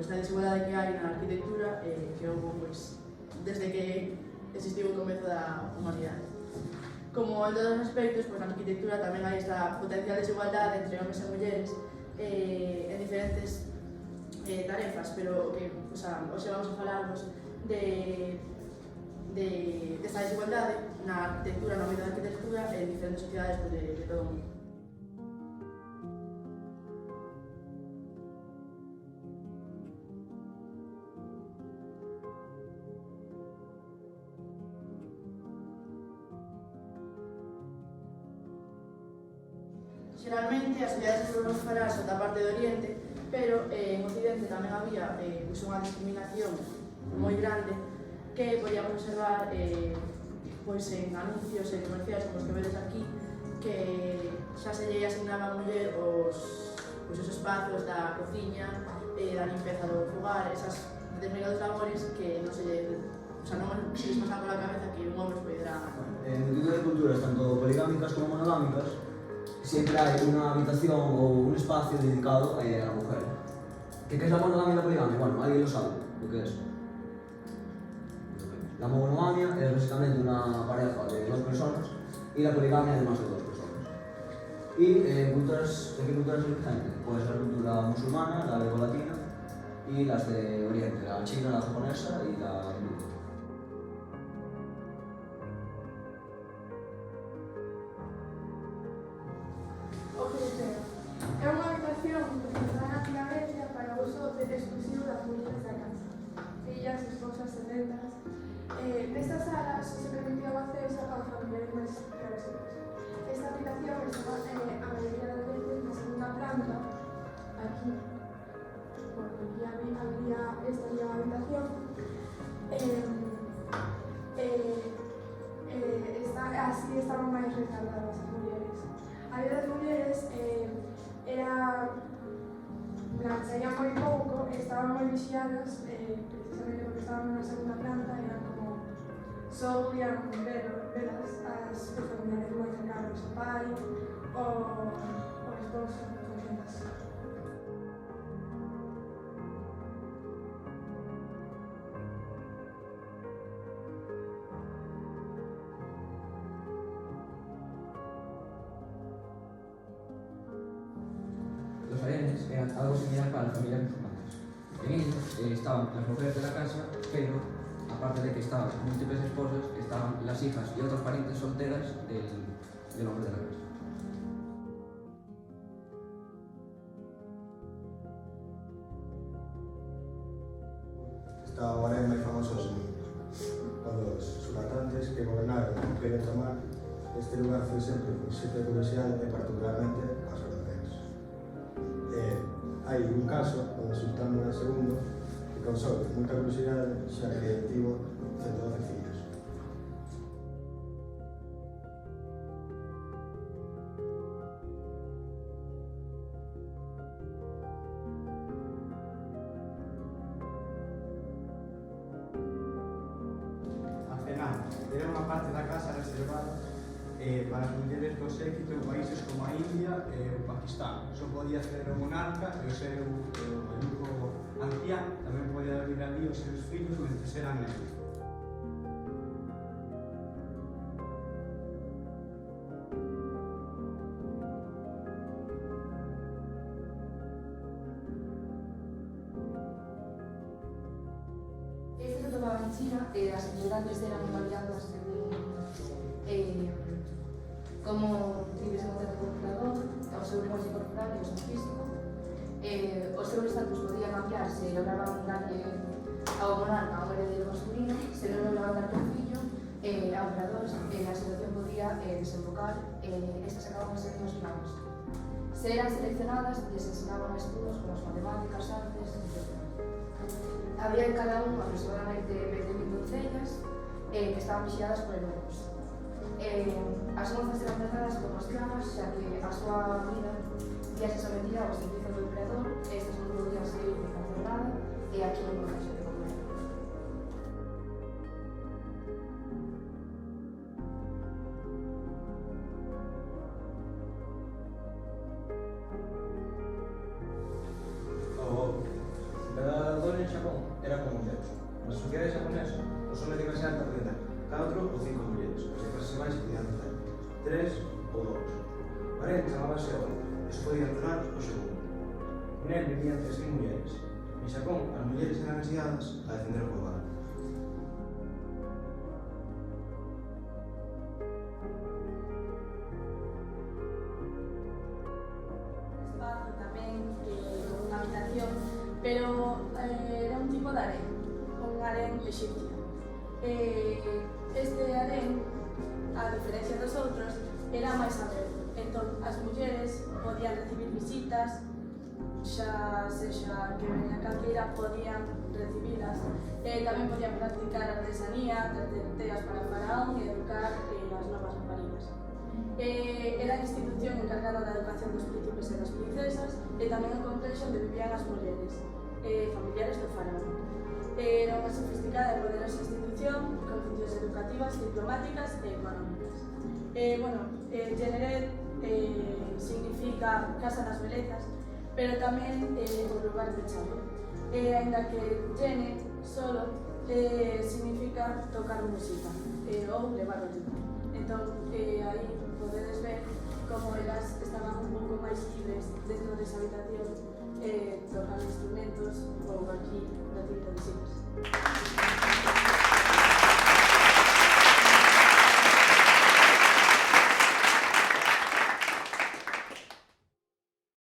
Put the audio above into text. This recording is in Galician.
esta desigualdade que hai na arquitectura que houve pois, desde que existiu o comezo da humanidade. Como en todos os aspectos, pois, na arquitectura tamén hai esta potencial desigualdade entre homens e mulleres en diferentes tarefas, pero que, hoxe vamos a falarnos desta desigualdade na arquitectura, no ámbito da arquitectura en diferentes sociedades de todo o mundo. Xeralmente, as sociedades que vamos falar son da parte do Oriente, pero en Occidente tamén había unha discriminación moi grande que podíamos observar en anuncios comerciais como os que vedes aquí, que xa se lle asignaba a muller os espazos da cociña, da limpeza do fogar, esas determinados labores que non se lle pasa pola cabeza que un hombre poderá... En multitud de culturas, tanto poligámicas como monogámicas, siempre hay una habitación o un espacio dedicado a la mujer. ¿Qué es la monogamia y la poligamia? Bueno, alguien lo sabe lo que es. La monogamia es básicamente una pareja de 2 personas y la poligamia de más de 2 personas. ¿Y de qué culturas es origen? Pues la cultura musulmana, la grecolatina y las de Oriente, la china, la japonesa y la hindú. O filteo é unha habitación utilizada na antiga Grecia para o uso exclusivo das mulleres da casa, fillas, esposas e netas. Nestas salas se permitía o acceso aos familiares máis próximos. Esta habitación estaba a maioría das veces na segunda planta, aquí. Aquí había esta habitación. Así estaban máis retardadas as mulleres. A vida das mulleres saían moi pouco, estaban moi vixiadas, precisamente porque estaban na segunda planta, eran como só podían velas as familiares moi cercanos, o pai, o esposo, ou xentas. Los harenes eran algo similar para las familias musulmanas. En ellos estaban las mujeres de la casa, pero aparte de que estaban múltiples esposas, estaban las hijas y otras parientes solteras del hombre de la casa. Está o harén máis famoso os sultanes que gobernaron o Imperio Otomán. Este lugar foi sempre un sitio de curiosidade e particularmente as oracións. Hai un caso onde o sultán Murat II que causou moita curiosidade xa que tivo 112 fillos. A cenada era unha parte da casa reservada para as mulleres do séquito en países como a India e o Pakistán. Só podía acceder o monarca e o seu eunuco ancián, tamén podía vivir ali os seus fillos mentre eran nenos. Este se tomaba en China, as estudantes eran variadas como vives en un centro corporador, o seu lenguaxe corporal e o seu físico. O seu estatus podía cambiar se lograban darlle ao monarca a un heredero masculino, se non lograban darlle un fillo, ao emperador, a situación podía desembocar estas acababan sendo esclavos. Se eran seleccionadas, les enseñaban estudos como as matemáticas, artes, etc. Había en cada un aproximadamente 20.000 doncellas que estaban vixiadas por eunucos. As mozas eran tratadas como esclavas, xa que a súa vida ia se sometida ao servicio do emperador, estas non podían seguir de cancelada e aquí non podían ser de comer. La edad en Xapón era como un deus. Na sociedade xaponesa, os homes de clase alta podían ter 4 ou 5 mulleres, os de clase baixa podían ter 3 ou 2. O harén chamábase Oi, e só podían durar o segundo. Nel vivían 3.000 mulleres. En Xapón, as mulleres eran ensiadas a defender o poder. Espazo tamén, con unha habitación, pero era un tipo de harén, un harén exipcio. Este harén, a diferencia dos outros, era máis aberto. Entón, as mulleres podían recibir visitas, xa sexa que veña calqueira, podían recibilas. Tamén podían practicar artesanía, trater teas para o faraón e educar as novas raparigas. Era a institución encargada da educación dos príncipes e das princesas e tamén o complexo onde vivían as mulleres, familiares do faraón. Era unha sofisticada e poderosa institución con funcións educativas, diplomáticas e económicas. Generet significa casa das belezas, pero tamén o lugar pechado. Ainda que Gene solo significa tocar música ou levar o ritmo. Entón, aí podedes ver como elas estaban un pouco máis libres dentro desa habitación, tocando instrumentos ou aquí no tipo de visitas.